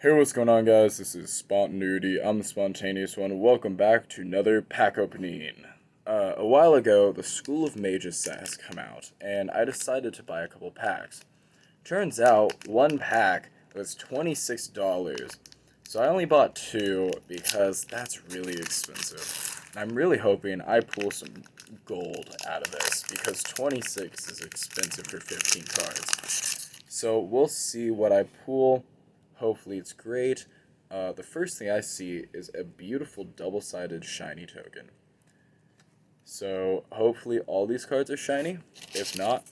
Hey, what's going on, guys? This is Spontaneity. I'm the spontaneous one. Welcome back to another pack opening. A while ago, the School of Mages set has come out, and I decided to buy a couple packs. Turns out, one pack was $26, so I only bought two because that's really expensive. I'm really hoping I pull some gold out of this because 26 is expensive for 15 cards. So we'll see what I pull. Hopefully it's great. The first thing I see is a beautiful double-sided shiny token. So hopefully all these cards are shiny. If not,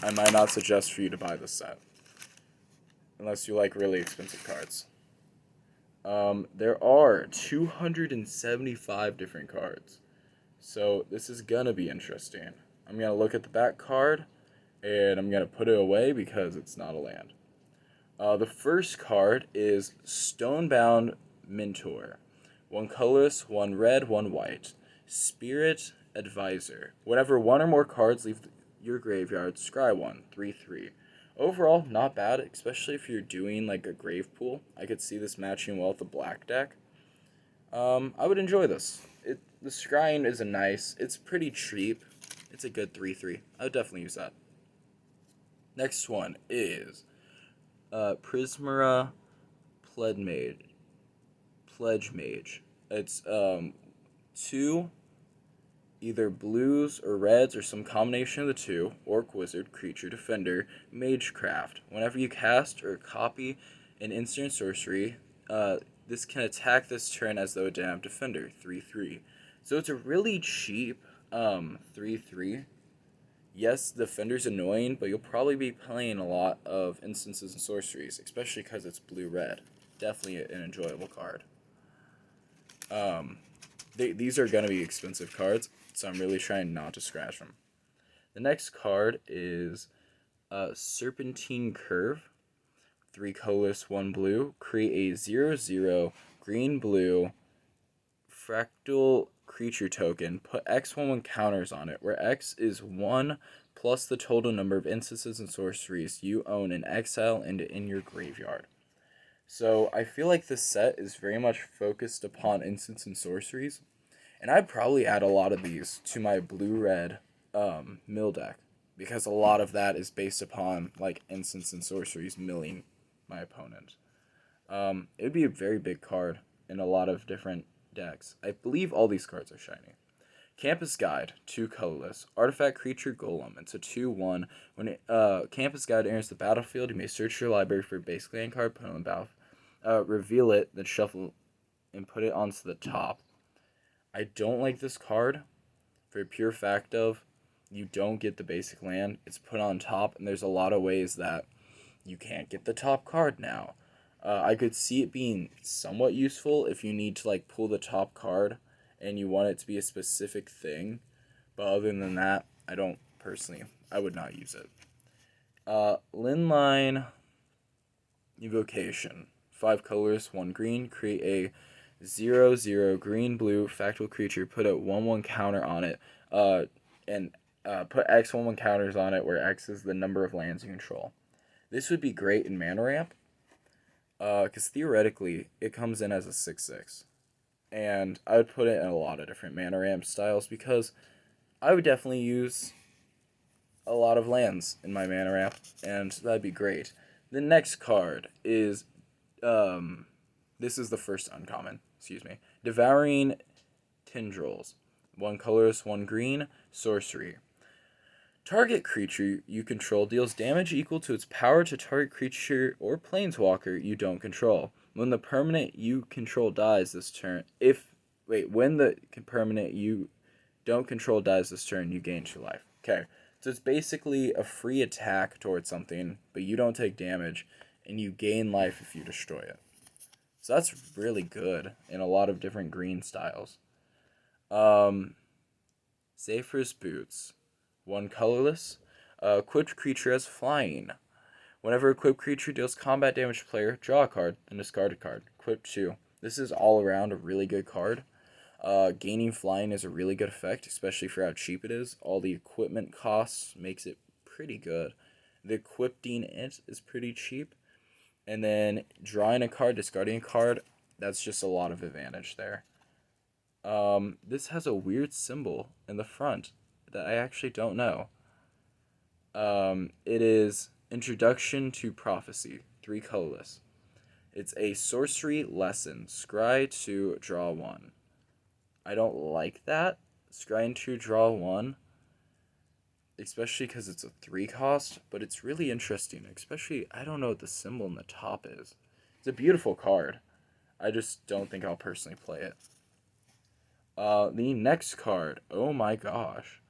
I might not suggest for you to buy this set. Unless you like really expensive cards. There are 275 different cards. So this is gonna be interesting. I'm gonna look at the back card, and I'm gonna put it away because it's not a land. The first card is Stonebound Mentor. One colorless, one red, one white. Spirit Advisor. Whenever one or more cards leave your graveyard, scry one. 3/3. Overall, not bad, especially if you're doing like a grave pool. I could see this matching well with the black deck. I would enjoy this. The scrying is it's pretty cheap. It's a good 3/3. I would definitely use that. Next one is Prismara Pledge Mage. It's two either blues or reds or some combination of the two. Orc, wizard, creature, defender, magecraft. Whenever you cast or copy an instant sorcery, this can attack this turn as though it didn't have defender. 3/3. So it's a really cheap 3/3. Yes, Defender's annoying, but you'll probably be playing a lot of instances and sorceries, especially because it's blue-red. Definitely an enjoyable card. These are going to be expensive cards, so I'm really trying not to scratch them. The next card is Serpentine Curve. 3 colorless, 1 blue. Create a 0/0 green-blue fractal creature token. Put X1/1 counters on it, where X is 1 plus the total number of instances and sorceries you own in exile and in your graveyard. So I feel like this set is very much focused upon instants and sorceries, and I'd probably add a lot of these to my blue-red mill deck, because a lot of that is based upon like instants and sorceries milling my opponent. It would be a very big card in a lot of different decks. I believe all these cards are shiny. Campus Guide, 2 colorless. Artifact Creature Golem. It's a 2/1. When Campus Guide enters the battlefield, you may search your library for a base land card, put it on the battle, reveal it, then shuffle and put it onto the top. I don't like this card for a pure fact of you don't get the basic land. It's put on top, and there's a lot of ways that you can't get the top card now. I could see it being somewhat useful if you need to like pull the top card and you want it to be a specific thing, but other than that, I would not use it. Linline Evocation. 5 colors, 1 green. Create a 0/0 green-blue fractal creature. Put a 1/1 counter on it, and put X1/1 counters on it, where X is the number of lands you control. This would be great in mana ramp, because theoretically it comes in as a 6/6, and I would put it in a lot of different mana ramp styles because I would definitely use a lot of lands in my mana ramp, and that'd be great. The next card is, this is the first uncommon, Devouring Tendrils. 1 colorless, 1 green, sorcery. Target creature you control deals damage equal to its power to target creature or planeswalker you don't control. When the permanent you control dies this turn, when the permanent you don't control dies this turn, you gain 2 life. Okay, so it's basically a free attack towards something, but you don't take damage, and you gain life if you destroy it. So that's really good in a lot of different green styles. Zephyr's Boots. 1 colorless. Equipped creature has flying. Whenever equipped creature deals combat damage to player, draw a card, then discard a card. Equipped 2. This is all around a really good card. Gaining flying is a really good effect, especially for how cheap it is. All the equipment costs makes it pretty good. The equipping it is pretty cheap. And then drawing a card, discarding a card, that's just a lot of advantage there. This has a weird symbol in the front that I actually don't know. It is Introduction to Prophecy, 3 colorless. It's a sorcery lesson. Scry to draw 1. I don't like that. Scrying to draw 1. Especially because it's a 3 cost. But it's really interesting. Especially, I don't know what the symbol in the top is. It's a beautiful card. I just don't think I'll personally play it. The next card. Oh my gosh.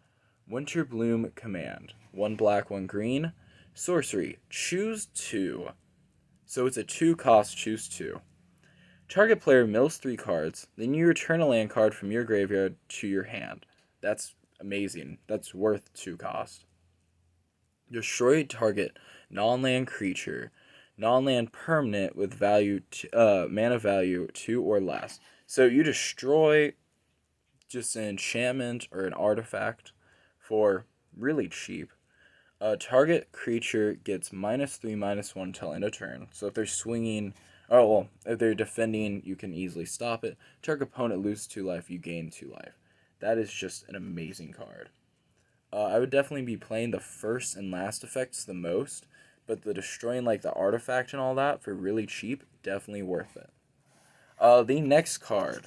Winter Bloom Command. 1 black, 1 green. Sorcery. Choose 2. So it's a 2 cost, choose 2. Target player mills 3 cards, then you return a land card from your graveyard to your hand. That's amazing. That's worth 2 cost. Destroy target non-land creature, non-land permanent with value mana value 2 or less. So you destroy just an enchantment or an artifact for really cheap. Target creature gets -3/-1 until end of turn. So if they're swinging, if they're defending, you can easily stop it. Target opponent loses 2 life, you gain 2 life. That is just an amazing card. I would definitely be playing the first and last effects the most, but the destroying like the artifact and all that for really cheap, definitely worth it. The next card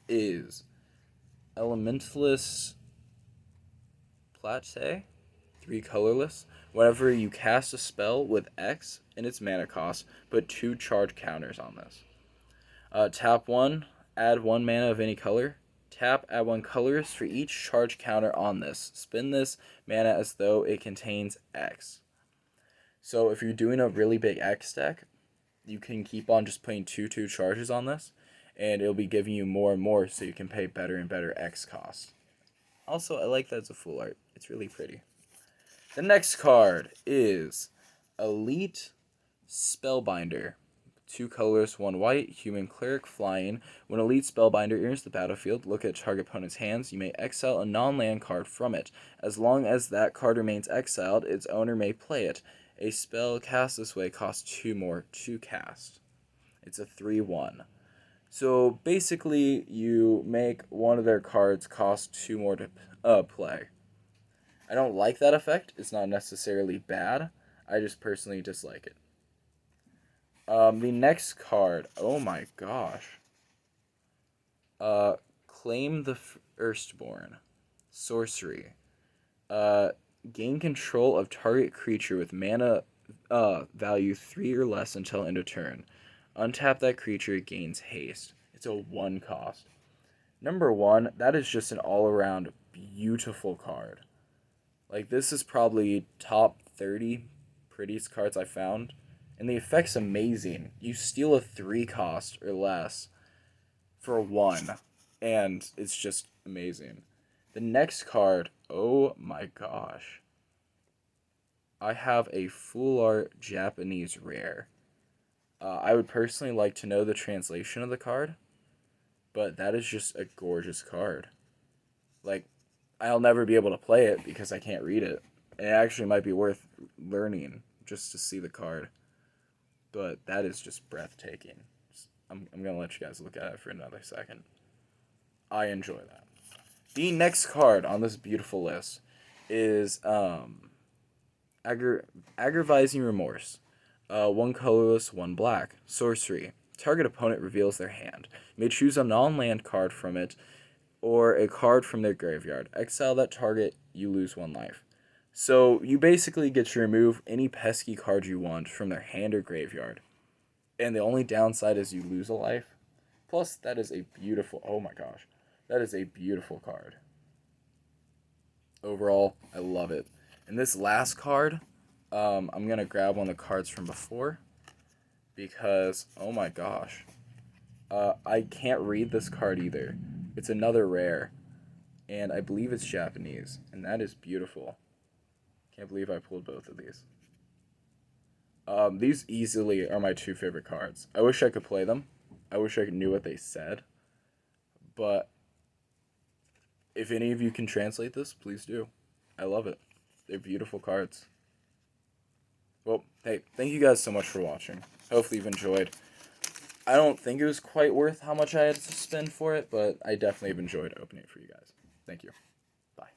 is Elementalists Plate, 3 colorless. Whenever you cast a spell with X in its mana cost, put 2 charge counters on this. Tap 1, add 1 mana of any color. Tap, add 1 colorless for each charge counter on this. Spin this mana as though it contains X. So if you're doing a really big X deck, you can keep on just putting 2/2 charges on this, and it'll be giving you more and more so you can pay better and better X cost. Also, I like that it's a full art. It's really pretty. The next card is Elite Spellbinder. 2 colors, 1 white, human cleric flying. When Elite Spellbinder enters the battlefield, look at target opponent's hands. You may exile a non-land card from it. As long as that card remains exiled, its owner may play it. A spell cast this way costs 2 more to cast. It's a 3/1. So basically, you make one of their cards cost 2 more to play. I don't like that effect. It's not necessarily bad. I just personally dislike it. The next card. Oh my gosh. Claim the Firstborn. Sorcery. Gain control of target creature with mana value 3 or less until end of turn. Untap that creature, it gains haste. It's a 1 cost. Number 1, that is just an all-around beautiful card. Like, this is probably top 30 prettiest cards I found. And the effect's amazing. You steal a 3 cost or less for 1. And it's just amazing. The next card, oh my gosh. I have a full art Japanese rare. I would personally like to know the translation of the card. But that is just a gorgeous card. Like, I'll never be able to play it because I can't read it. And it actually might be worth learning just to see the card. But that is just breathtaking. I'm going to let you guys look at it for another second. I enjoy that. The next card on this beautiful list is Aggravising Remorse. 1 colorless, 1 black. Sorcery. Target opponent reveals their hand. You may choose a non-land card from it or a card from their graveyard. Exile that target, you lose 1 life. So you basically get to remove any pesky card you want from their hand or graveyard. And the only downside is you lose a life. Plus, that is a beautiful... Oh my gosh. That is a beautiful card. Overall, I love it. And this last card, I'm going to grab one of the cards from before. Because, oh my gosh. I can't read this card either. It's another rare. And I believe it's Japanese. And that is beautiful. Can't believe I pulled both of these. These easily are my 2 favorite cards. I wish I could play them. I wish I knew what they said. But if any of you can translate this, please do. I love it. They're beautiful cards. Well, hey, thank you guys so much for watching. Hopefully you've enjoyed. I don't think it was quite worth how much I had to spend for it, but I definitely have enjoyed opening it for you guys. Thank you. Bye.